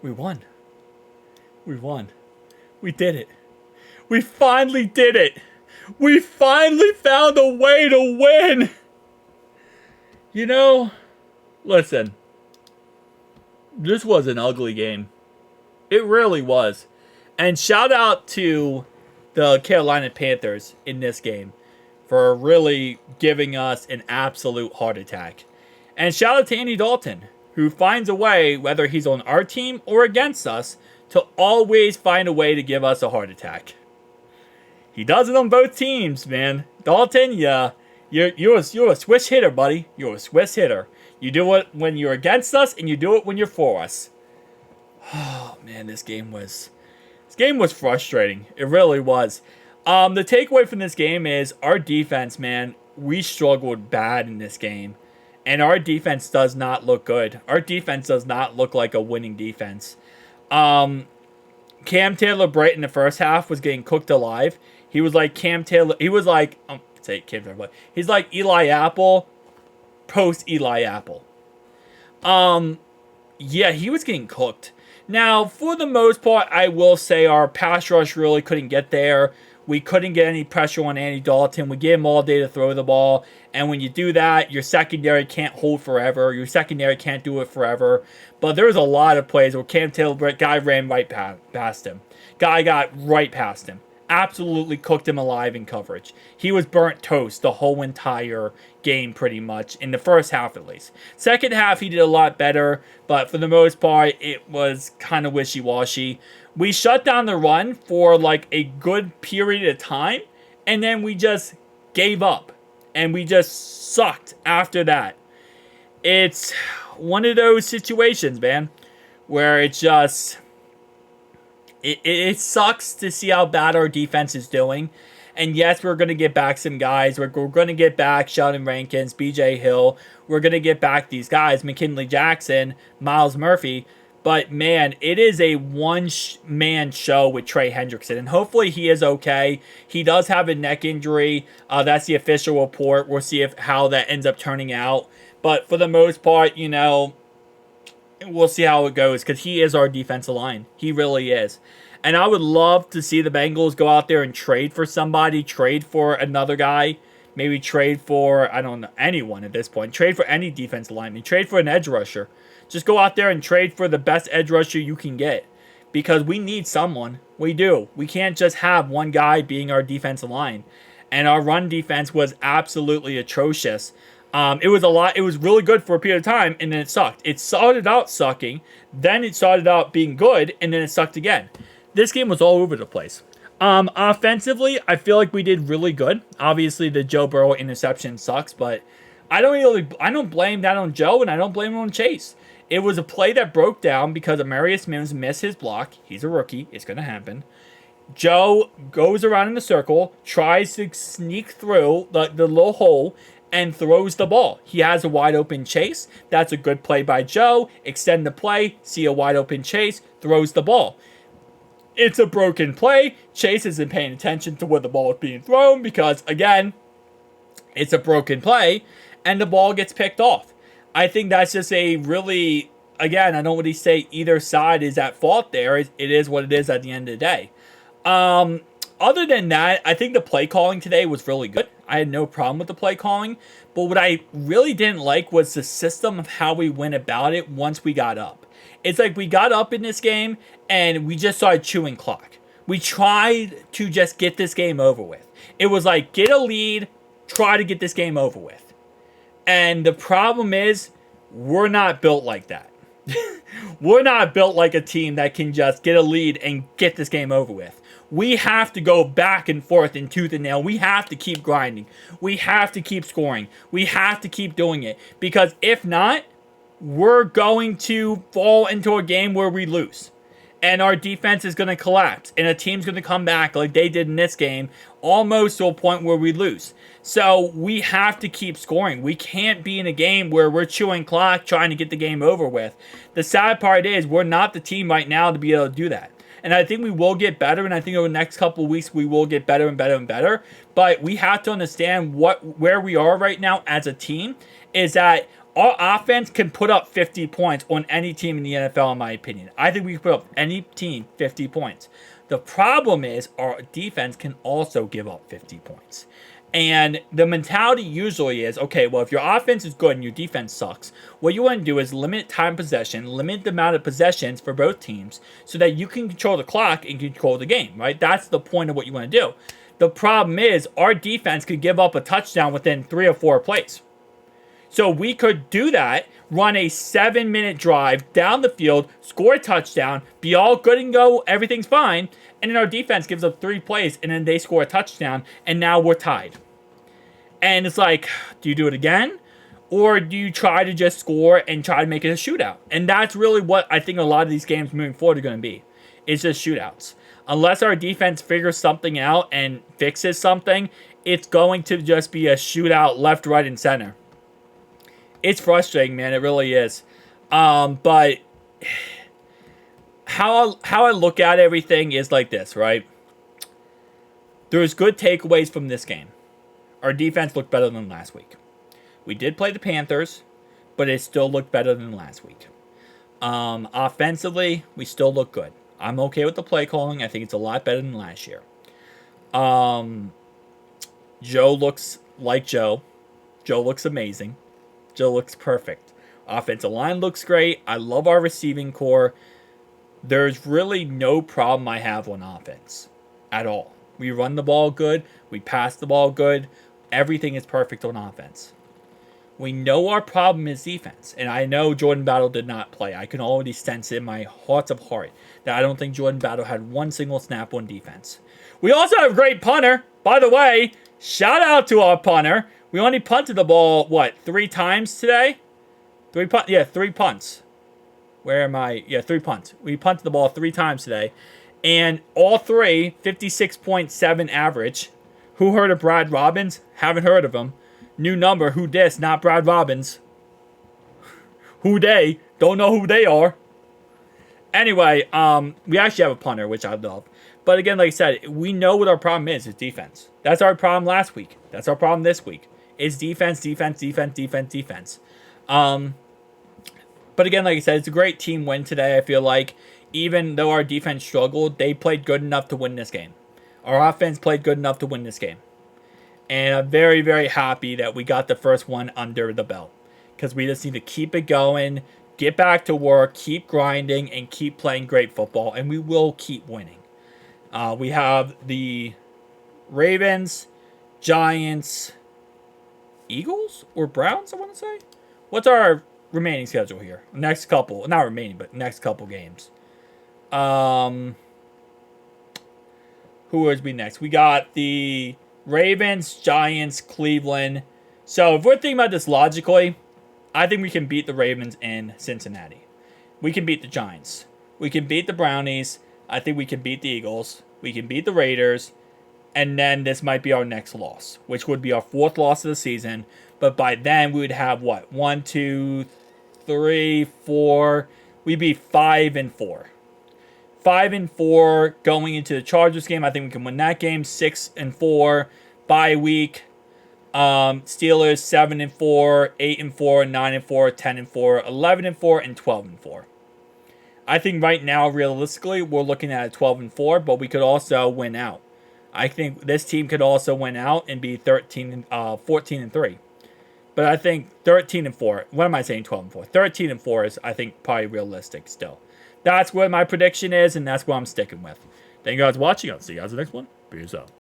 We won. We won. We did it. We finally did it. We finally found a way to win. You know, listen. This was an ugly game. It really was. And shout out to the Carolina Panthers in this game for really giving us an absolute heart attack. And shout out to Andy Dalton, who finds a way, whether he's on our team or against us, to always find a way to give us a heart attack. He does it on both teams, man. Dalton, yeah, you're a Swiss hitter, buddy. You're a Swiss hitter. You do it when you're against us, and you do it when you're for us. Oh man, this game was frustrating. It really was. The takeaway from this game is our defense, man. We struggled bad in this game, and our defense does not look good. Our defense does not look like a winning defense. Cam Taylor-Britt in the first half was getting cooked alive. He was like Cam Taylor. He was like he's like Eli Apple, post Eli Apple. Yeah, he was getting cooked. Now, for the most part, I will say our pass rush really couldn't get there. We couldn't get any pressure on Andy Dalton. We gave him all day to throw the ball. And when you do that, your secondary can't hold forever. Your secondary can't do it forever. But there was a lot of plays where Cam Taylor-Britt, guy ran right past him. Guy got right past him. Absolutely cooked him alive in coverage. He was burnt toast the whole entire game pretty much, in the first half at least. Second half, he did a lot better, but for the most part, it was kind of wishy-washy. We shut down the run for like a good period of time, and then we just gave up, and we just sucked after that. It's one of those situations, man, where it just... It sucks to see how bad our defense is doing. And yes, we're going to get back some guys. We're going to get back Sheldon Rankins, BJ Hill. We're going to get back these guys, McKinley Jackson, Miles Murphy. But man, it is a one-man show with Trey Hendrickson. And hopefully he is okay. He does have a neck injury. That's the official report. We'll see how that ends up turning out. But for the most part, you know, we'll see how it goes, because he is our defensive line. He really is. And I would love to see the Bengals go out there and trade for somebody, trade for another guy, maybe trade for, I don't know, anyone at this point. Trade for any defensive lineman. Trade for an edge rusher. Just go out there and trade for the best edge rusher you can get, because we need someone. We do. We can't just have one guy being our defensive line. And our run defense was absolutely atrocious. It was really good for a period of time, and then it sucked. It started out sucking, then it started out being good, and then it sucked again. This game was all over the place. Offensively, I feel like we did really good. Obviously, the Joe Burrow interception sucks, but I don't blame that on Joe, and I don't blame it on Chase. It was a play that broke down because Amarius Mims missed his block. He's a rookie. It's going to happen. Joe goes around in the circle, tries to sneak through the little hole, and throws the ball. He has a wide open Chase. That's a good play by Joe. Extend the play, see a wide open Chase, throws the ball. It's a broken play. Chase isn't paying attention to where the ball is being thrown because, again, it's a broken play, and the ball gets picked off. I think that's just a really, again, I don't really say either side is at fault there. It is what it is at the end of the day. Other than that, I think the play calling today was really good. I had no problem with the play calling. But what I really didn't like was the system of how we went about it once we got up. It's like we got up in this game and we just started chewing clock. We tried to just get this game over with. It was like, get a lead, try to get this game over with. And the problem is, we're not built like that. We're not built like a team that can just get a lead and get this game over with. We have to go back and forth in tooth and nail. We have to keep grinding. We have to keep scoring. We have to keep doing it. Because if not, we're going to fall into a game where we lose. And our defense is going to collapse. And a team's going to come back like they did in this game, almost to a point where we lose. So we have to keep scoring. We can't be in a game where we're chewing clock trying to get the game over with. The sad part is we're not the team right now to be able to do that. And I think we will get better, and I think over the next couple of weeks we will get better and better and better. But we have to understand where we are right now as a team is that Our offense can put up 50 points on any team in the NFL, in my opinion. I think we can put up any team 50 points. The problem is our defense can also give up 50 points. And the mentality usually is, okay, well, if your offense is good and your defense sucks, what you want to do is limit time possession, limit the amount of possessions for both teams so that you can control the clock and control the game, right? That's the point of what you want to do. The problem is our defense could give up a touchdown within 3 or 4 plays. So we could do that, run a 7-minute drive down the field, score a touchdown, be all good and go, everything's fine, and then our defense gives up 3 plays, and then they score a touchdown, and now we're tied. And it's like, do you do it again? Or do you try to just score and try to make it a shootout? And that's really what I think a lot of these games moving forward are going to be. It's just shootouts. Unless our defense figures something out and fixes something, it's going to just be a shootout left, right, and center. It's frustrating, man. It really is. But how I look at everything is like this, right? There's good takeaways from this game. Our defense looked better than last week. We did play the Panthers, but it still looked better than last week. Offensively, we still look good. I'm okay with the play calling. I think it's a lot better than last year. Joe looks like Joe. Joe looks amazing. Joe looks perfect. Offensive line looks great. I love our receiving core. There's really no problem I have on offense at all. We run the ball good. We pass the ball good. Everything is perfect on offense. We know our problem is defense. And I know Jordan Battle did not play. I can already sense in my heart of heart that I don't think Jordan Battle had one single snap on defense. We also have a great punter. By the way, shout out to our punter. We only punted the ball, 3 times today? 3 punts. Where am I? Yeah, 3 punts. We punted the ball 3 times today. And all 3, 56.7 average. Who heard of Brad Robbins? Haven't heard of him. New number, who dis, not Brad Robbins. Who they? Don't know who they are. Anyway, we actually have a punter, which I love. But again, like I said, we know what our problem is defense. That's our problem last week. That's our problem this week. It's defense, defense, defense, defense, defense. But again, like I said, it's a great team win today, I feel like. Even though our defense struggled, they played good enough to win this game. Our offense played good enough to win this game. And I'm very, very happy that we got the first one under the belt. Because we just need to keep it going, get back to work, keep grinding, and keep playing great football. And we will keep winning. We have the Ravens, Giants, Eagles, or Browns, I want to say. What's our remaining schedule here? Next couple, not remaining, but next couple games. Who would be next? We got the Ravens, Giants, Cleveland. So if we're thinking about this logically, I think we can beat the Ravens in Cincinnati. We can beat the Giants. We can beat the Brownies. I think we can beat the Eagles. We can beat the Raiders. And then this might be our next loss, which would be our 4th loss of the season. But by then, we would have what? 1, 2, 3, 4. We'd be 5-4. 5-4 going into the Chargers game. I think we can win that game. 6-4. Bye week. Steelers 7-4, 8-4, 9-4, 10-4, 11-4, and 12-4. I think right now, realistically, we're looking at a 12-4, but we could also win out. I think this team could also win out and be 14-3. But I think 13-4. What am I saying? 12-4. 13-4 is, I think, probably realistic still. That's what my prediction is, and that's what I'm sticking with. Thank you guys for watching. I'll see you guys in the next one. Peace out.